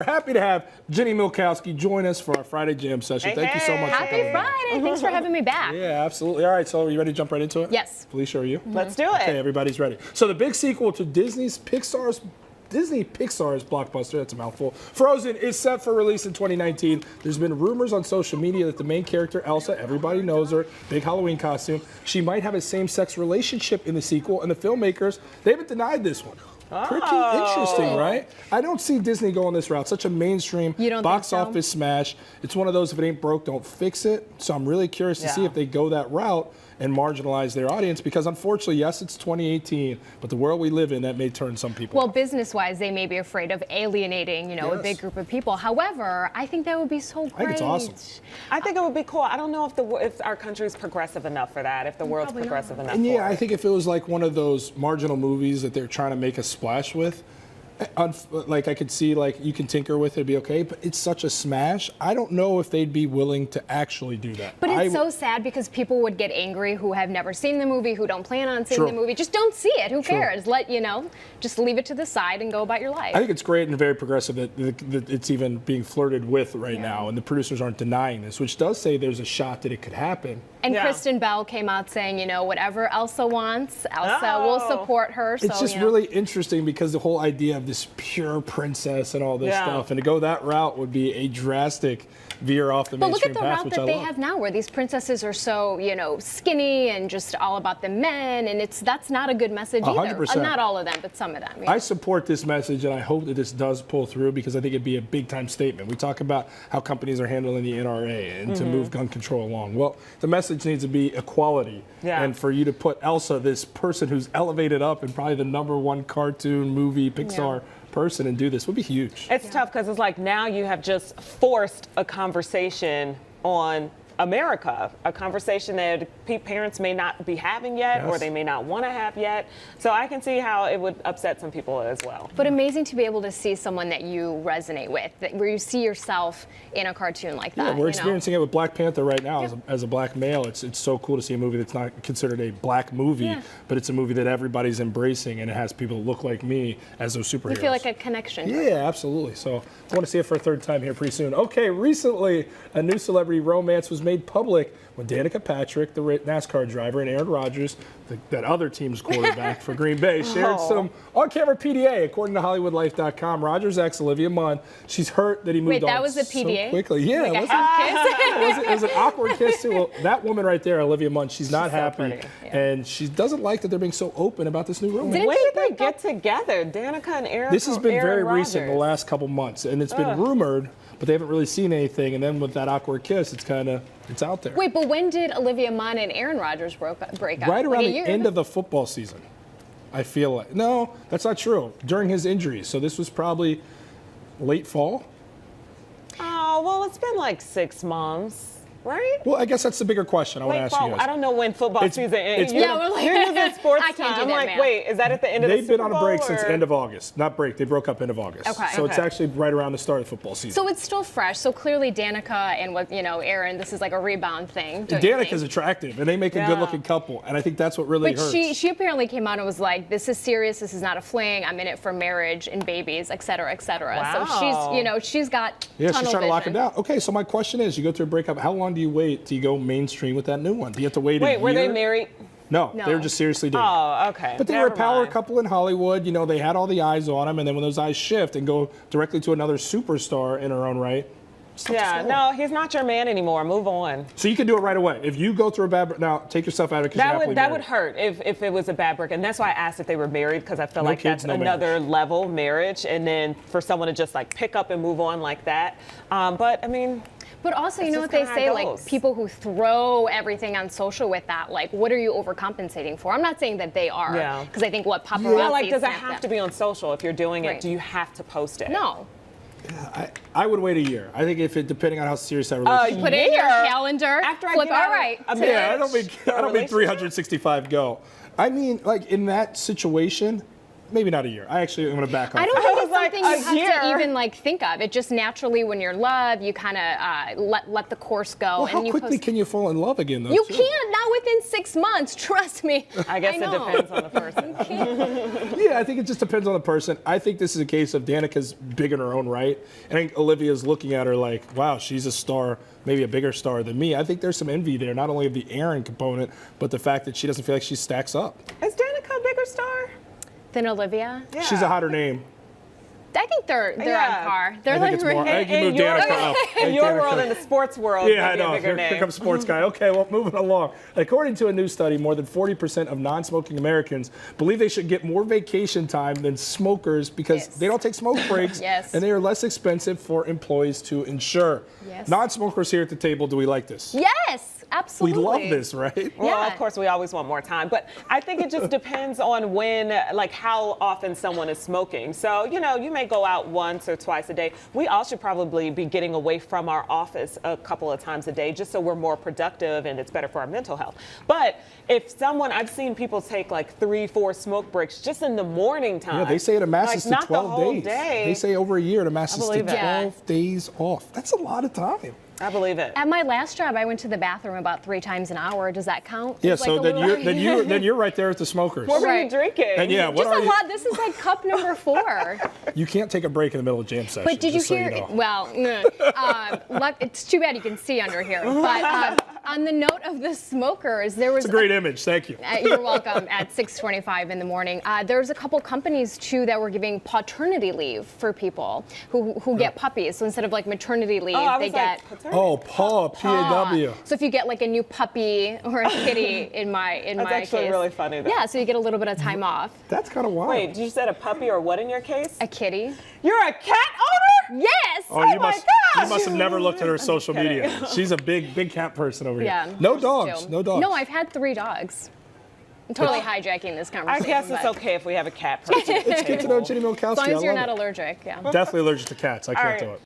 We're happy to have Jenny Milkowski join us for our Friday Jam session. Thank you so much for coming. Happy Friday. Thanks for having me back. Yeah, absolutely. All right, so are you ready to jump right into it? Yes. Felicia, are you? Let's do it. Okay, everybody's ready. So the big sequel to Disney Pixar's blockbuster, that's a mouthful, Frozen, is set for release in 2019. There's been rumors on social media that the main character, Elsa, everybody knows her, big Halloween costume, she might have a same-sex relationship in the sequel, and the filmmakers, they haven't denied this one. Pretty interesting, right? I don't see Disney going this route. Such a mainstream box office smash. It's one of those, if it ain't broke, don't fix it. So I'm really curious to see if they go that route and marginalize their audience, because unfortunately, yes, it's 2018, but the world we live in, that may turn some people Well, off. business-wise, they may be afraid of alienating, a big group of people. However, I think that would be so great. I think it's awesome. I think it would be cool. I don't know if our country's progressive enough for that, if the world's progressive enough And for yeah, it. I think if it was like one of those marginal movies that they're trying to make a splash with, like I could see like you can tinker with it, it'd be okay, but it's such a smash. I don't know if they'd be willing to actually do that. But it's so sad because people would get angry who have never seen the movie, who don't plan on seeing the movie. Just don't see it. Who cares? Just leave it to the side and go about your life. I think it's great and very progressive that it's even being flirted with right now, and the producers aren't denying this, which does say there's a shot that it could happen. And Kristen Bell came out saying, whatever Elsa wants, Elsa will support her. It's just really interesting because the whole idea of this pure princess and all this stuff, and to go that route would be a drastic veer off the mainstream path, But look at the route that they have now, where these princesses are so, skinny and just all about the men, and that's not a good message either. 100%. Not all of them, but some of them. I support this message, and I hope that this does pull through, because I think it'd be a big-time statement. We talk about how companies are handling the NRA and to move gun control along. Well, the message needs to be equality, and for you to put Elsa, this person who's elevated up and probably the #1 cartoon movie Pixar person, and do this would be huge. It's tough because it's like now you have just forced a conversation on America, a conversation that parents may not be having yet, or they may not want to have yet. So I can see how it would upset some people as well. But amazing to be able to see someone that you resonate with, where you see yourself in a cartoon like that. Yeah, we're experiencing it with Black Panther right now as a black male. It's so cool to see a movie that's not considered a black movie, but it's a movie that everybody's embracing, and it has people that look like me as those superheroes. You feel like a connection. Yeah, absolutely. So I want to see it for a third time here pretty soon. Okay, recently a new celebrity romance was made public when Danica Patrick, the NASCAR driver, and Aaron Rodgers, that other team's quarterback for Green Bay, shared some on-camera PDA. According to HollywoodLife.com, Rodgers' ex, Olivia Munn, she's hurt that he moved on that was a PDA? so quickly. Yeah, like a half kiss? it was an awkward kiss, too. Well, that woman right there, Olivia Munn, she's not happy, and she doesn't like that they're being so open about this new romance. When did they get together, Danica and Aaron? This has been very recent, the Rodgers. last couple months, and it's been rumored, but they haven't really seen anything. And then with that awkward kiss, it's out there. Wait, but when did Olivia Munn and Aaron Rodgers break up? Right around the end of the football season, I feel like. No, that's not true. During his injuries. So this was probably late fall. Oh, well, it's been like 6 months. Right? Well, I guess that's the bigger question I want to ask you guys. I don't know when football season ends. We're like, you're using sports I can't time. do I'm that, like, man. wait, is that at the end of the Super They've been Bowl? on a break since end of August. Not break, they broke up end of August. Okay. So it's actually right around the start of the football season. So it's still fresh. So clearly Danica and Aaron, this is like a rebound thing. Don't you think? Danica's attractive, and they make a good-looking couple, and I think that's what really hurts. But she apparently came out and was like, "This is serious. This is not a fling. I'm in it for marriage and babies, et cetera, et cetera." Wow. So she's got she's tunnel trying to lock it vision. down. Okay, so my question is, you go through a breakup, how long do you wait till you go mainstream with that new one? Do you have to wait a year? Wait, were they married? No, they were just seriously dating. Oh, okay. But they were a power couple in Hollywood. They had all the eyes on them, and then when those eyes shift and go directly to another superstar in her own right, yeah, no, he's not your man anymore. Move on. So you can do it right away. If you go through a bad, now take yourself out of it. That would hurt if it was a bad break, and that's why I asked if they were married, because I feel like that's another level marriage, and then for someone to just like pick up and move on like that. But I mean. But also, you know what they say, like people who throw everything on social with that, like, what are you overcompensating for? I'm not saying that they are, because I think what paparazzi. Yeah, like, does it have to be on social if you're doing it? Do you have to post it? No. I would wait a year. I think depending on how serious that relationship is. Put it in your calendar. After I flip, get out all right. Yeah, I don't mean 365 go. I mean, like in that situation, maybe not a year. I actually am going to back off. I don't think it's like something you have year. to even like think of. It just naturally, when you're in love, you kind of let the course go. Well, how quickly can you fall in love again, though? You too? can't, not within 6 months. Trust me. I guess it know. depends on the person. Yeah, I think it just depends on the person. I think this is a case of Danica's big in her own right. And I think Olivia's looking at her like, wow, she's a star, maybe a bigger star than me. I think there's some envy there, not only of the Aaron component, but the fact that she doesn't feel like she stacks up. Is Danica a bigger star? Then Olivia. Yeah. She's a hotter name. I think they're Yeah. on par. They're I think it's more. I think you In moved your, Danica up. I in think your Danica- world, in the sports world, Yeah, I maybe a know. bigger Here name. comes sports guy. Okay, well, moving along. According to a new study, more than 40% of non-smoking Americans believe they should get more vacation time than smokers because Yes. they don't take smoke breaks Yes. and they are less expensive for employees to insure. Yes. Non-smokers here at the table, do we like this? Yes, We absolutely. love this, right? Well, Yeah. of course, we always want more time, but I think it just depends on when, like how often someone is smoking. So, you may go out once or twice a day. We all should probably be getting away from our office a couple of times a day just so we're more productive and it's better for our mental health. But if I've seen people take like 3-4 smoke breaks just in the morning time. Yeah, they say it amasses like, to 12 not the whole days. day. They say over a year it amasses to believe it. 12 days off. That's a lot of time. I believe it. At my last job, I went to the bathroom about 3 times an hour. Does that count? Yeah, It's so like a little- then you're right there with the smokers. What were you Right. drinking? And yeah, what Just are a you? lot. This is like cup number 4. You can't take a break in the middle of jam session. But did you just so hear? know. Well, it's too bad you can see under here. But on the note of the smokers, there was It's a great image. Thank you. You're welcome. At 6:25 in the morning, there's a couple companies too that were giving paternity leave for people who get puppies. So instead of like maternity leave, I they was get. like, paternity? Oh, paw, P-A-W. So if you get like a new puppy or a kitty, in my That's actually case, really funny, though. Yeah, so you get a little bit of time off. That's kind of wild. Wait, you said a puppy or what in your case? A kitty. You're a cat owner? Yes. Oh, you my must gosh! you must have never looked at her social media. She's a big cat person over here. Yeah. No yours dogs. too. No dogs. No, I've had 3 dogs. I'm totally hijacking this I conversation. guess it's but okay if we have a cat person. Let's get to know Jenny Milkowski. As long as I you're love not it. allergic, yeah. Definitely allergic to cats. I can't right. do it.